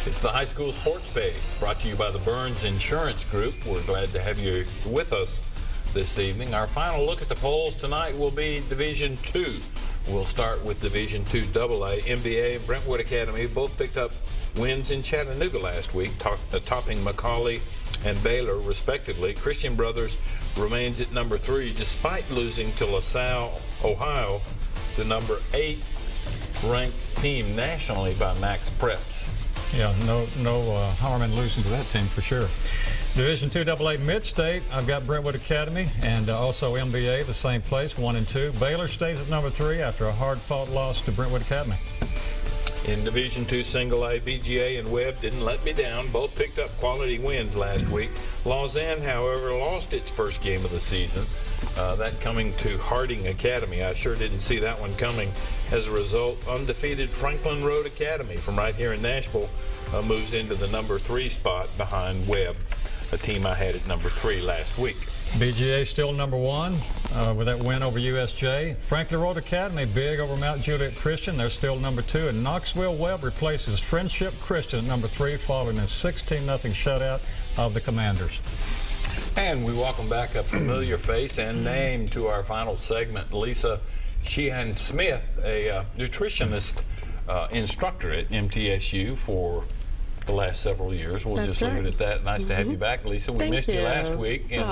It's the High School Sports Page, brought to you by the Burns Insurance Group. We're glad to have you with us this evening. Our final look at the polls tonight will be Division II. We'll start with Division II AA. MBA and Brentwood Academy both picked up wins in Chattanooga last week, topping McCallie and Baylor, respectively. Christian Brothers remains at number 3, despite losing to LaSalle, Ohio, the number 8 ranked team nationally by Max Preps. Yeah, no harm in losing to that team for sure. Division II AA Mid-State, I've got Brentwood Academy and also MBA, the same place, 1 and 2. Baylor stays at number 3 after a hard-fought loss to Brentwood Academy. In Division II Single A, BGA and Webb didn't let me down. Both picked up quality wins last week. Lausanne, however, lost its first game of the season. That coming to Harding Academy. I sure didn't see that one coming. As a result, undefeated Franklin Road Academy from right here in Nashville moves into the number 3 spot behind Webb, a team I had at number 3 last week. BGA still number 1 with that win over USJ. Franklin Road Academy big over Mount Juliet Christian. They're still number 2. And Knoxville Webb replaces Friendship Christian at number 3 following a 16-0 shutout of the Commanders. And we welcome back a familiar face and name to our final segment, Lisa Sheehan Smith, a nutritionist instructor at MTSU for the last several years. We'll just leave it at that. Nice to have you back, Lisa. We missed you last week, and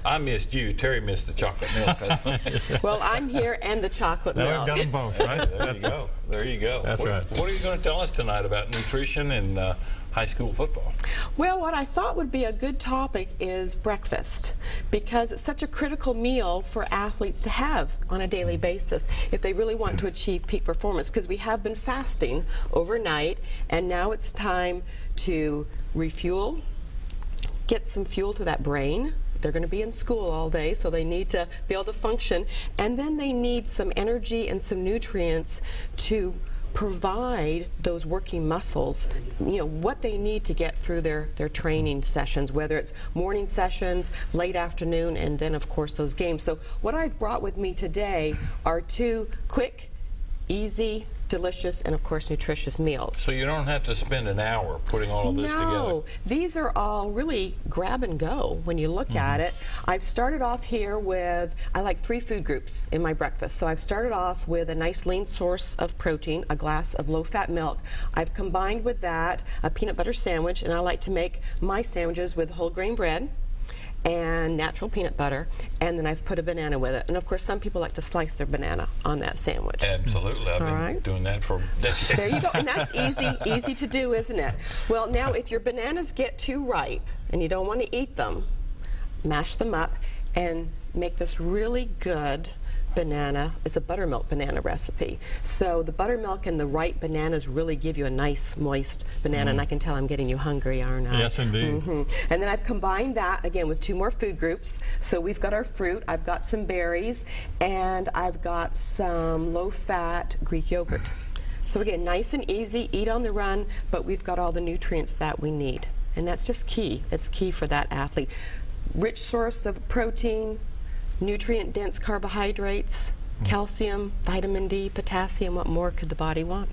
I missed you. Terry missed the chocolate milk. Well, I'm here and the chocolate milk. We've got them both, right? There you go. There you go. That's right. What are you going to tell us tonight about nutrition and high school football? Well, what I thought would be a good topic is breakfast, because it's such a critical meal for athletes to have on a daily basis if they really want to achieve peak performance, because we have been fasting overnight and now it's time to refuel, get some fuel to that brain. They're going to be in school all day, so they need to be able to function, and then they need some energy and some nutrients to provide those working muscles, you know, what they need to get through their training sessions, whether it's morning sessions, late afternoon, and then of course those games. So what I've brought with me today are 2 quick, easy, delicious, and of course nutritious meals. So you don't have to spend an hour putting all of this together. No, these are all really grab and go when you look at it. I've started off here with, I like 3 food groups in my breakfast. So I've started off with a nice lean source of protein, a glass of low-fat milk. I've combined with that a peanut butter sandwich, and I like to make my sandwiches with whole grain bread and natural peanut butter, and then I've put a banana with it. And of course some people like to slice their banana on that sandwich. Absolutely. I've been doing that for decades. There you go. And that's easy to do, isn't it? Well, now if your bananas get too ripe and you don't want to eat them, mash them up and make this really good banana. It's a buttermilk banana recipe. So the buttermilk and the ripe bananas really give you a nice moist banana, and I can tell I'm getting you hungry, aren't I? Yes, indeed. And then I've combined that again with 2 more food groups. So we've got our fruit, I've got some berries, and I've got some low-fat Greek yogurt. So again, nice and easy, eat on the run, but we've got all the nutrients that we need. And that's just key. It's key for that athlete. Rich source of protein, nutrient-dense carbohydrates, calcium, vitamin D, potassium. What more could the body want?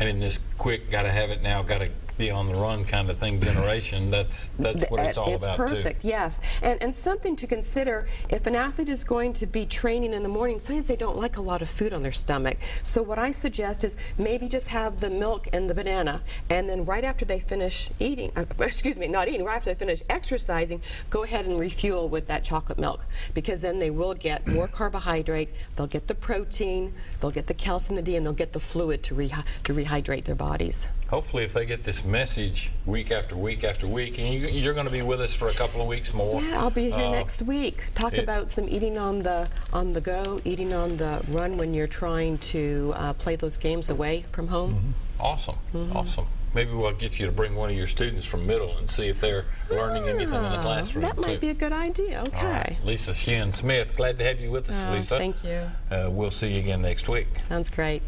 And in this quick, got to have it now, got to be on the run kind of thing generation, that's what it's all about too. It's perfect, yes. And something to consider, if an athlete is going to be training in the morning, sometimes they don't like a lot of food on their stomach. So what I suggest is maybe just have the milk and the banana, and then right after they finish eating, excuse me, not eating, right after they finish exercising, go ahead and refuel with that chocolate milk, because then they will get more carbohydrate, they'll get the protein, they'll get the calcium, the D, and they'll get the fluid to rehydrate their bodies. Hopefully if they get this message week after week after week, and you're going to be with us for a couple of weeks more. Yeah, I'll be here next week. Talk about some eating on the go, eating on the run when you're trying to play those games away from home. Awesome, awesome. Maybe we'll get you to bring one of your students from middle and see if they're learning anything in the classroom. That might be a good idea. Okay. Right. Lisa Sheehan Smith, glad to have you with us, Lisa. Thank you. We'll see you again next week. Sounds great.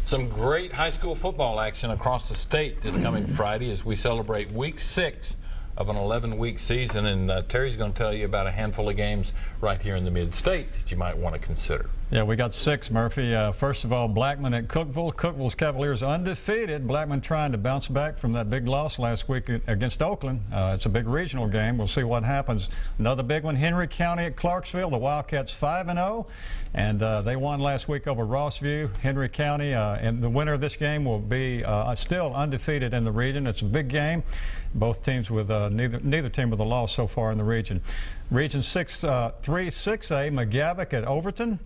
Some great high school football action across the state this coming Friday as we celebrate week 6 of an 11-week season, and Terry's going to tell you about a handful of games right here in the Mid-State that you might want to consider. Yeah, we got 6, Murphy. First of all, Blackman at Cookeville. Cookeville's Cavaliers undefeated. Blackman trying to bounce back from that big loss last week against Oakland. It's a big regional game. We'll see what happens. Another big one, Henry County at Clarksville. The Wildcats 5-0, and they won last week over Rossview. Henry County, and the winner of this game will be still undefeated in the region. It's a big game. Both teams with neither team with a loss so far in the region. Region 3-6A, McGavock at Overton.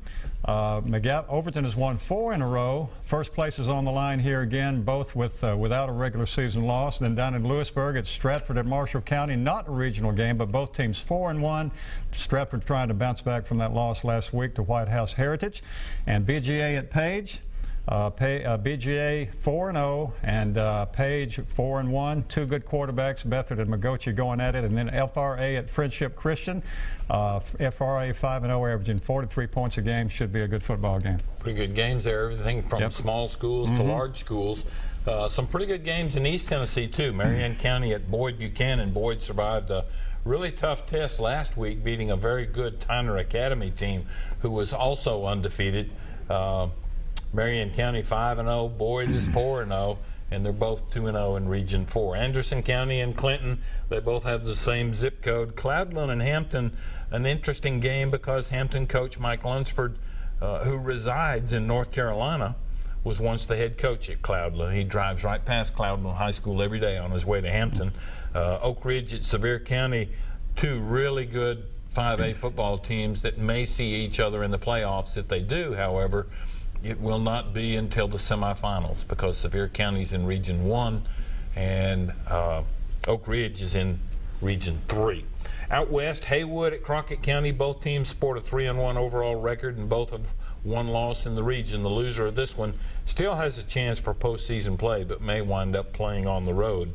Overton has won 4 in a row. First place is on the line here again, both without a regular season loss. Then down in Lewisburg, it's Stratford at Marshall County. Not a regional game, but both teams 4-1. Stratford trying to bounce back from that loss last week to White House Heritage. And BGA at Page. BGA 4-0 and Page 4-1. 2 good quarterbacks, Bethard and Magochi going at it, and then FRA at Friendship Christian. FRA 5-0, averaging 43 points a game. Should be a good football game. Pretty good games there. Everything from small schools to large schools. Some pretty good games in East Tennessee too. Marion County at Boyd Buchanan. Boyd survived a really tough test last week, beating a very good Tyner Academy team who was also undefeated. Marion County 5-0, Boyd is 4-0, and they're both 2-0 in Region 4. Anderson County and Clinton, they both have the same zip code. Cloudland and Hampton, an interesting game because Hampton coach Mike Lunsford, who resides in North Carolina, was once the head coach at Cloudland. He drives right past Cloudland High School every day on his way to Hampton. Oak Ridge at Sevier County, 2 really good 5A football teams that may see each other in the playoffs. If they do, however, it will not be until the semifinals because Sevier County's in Region 1 and Oak Ridge is in Region 3. Out west, Haywood at Crockett County. Both teams sport a 3-1 overall record and both have 1 loss in the region. The loser of this one still has a chance for postseason play but may wind up playing on the road.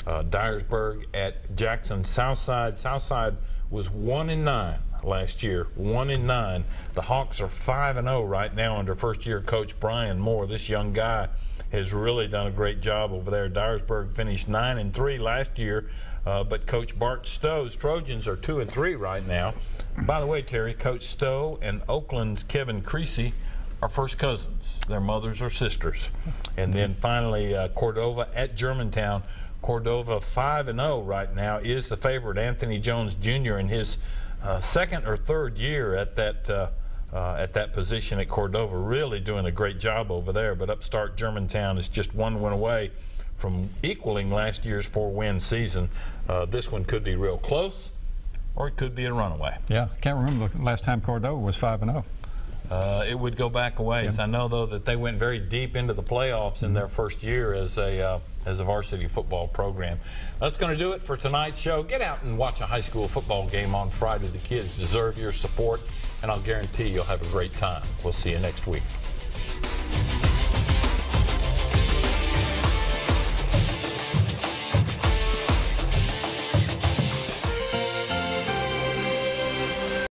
Dyersburg at Jackson Southside. Southside was 1-9 last year, 1-9. The Hawks are 5-0 right now under first-year coach Brian Moore. This young guy has really done a great job over there. Dyersburg finished 9-3 last year, but Coach Bart Stowe's Trojans are 2-3 right now. By the way, Terry, Coach Stowe and Oakland's Kevin Creasy are first cousins. Their mothers are sisters. And then finally, Cordova at Germantown. Cordova 5-0 right now is the favorite. Anthony Jones Jr. in his second or third year at that position at Cordova, really doing a great job over there. But upstart Germantown is just 1 win away from equaling last year's 4-win season. This one could be real close, or it could be a runaway. Yeah, can't remember the last time Cordova was 5-0. It would go back a ways. I know, though, that they went very deep into the playoffs in their first year as a varsity football program. That's going to do it for tonight's show. Get out and watch a high school football game on Friday. The kids deserve your support, and I'll guarantee you'll have a great time. We'll see you next week.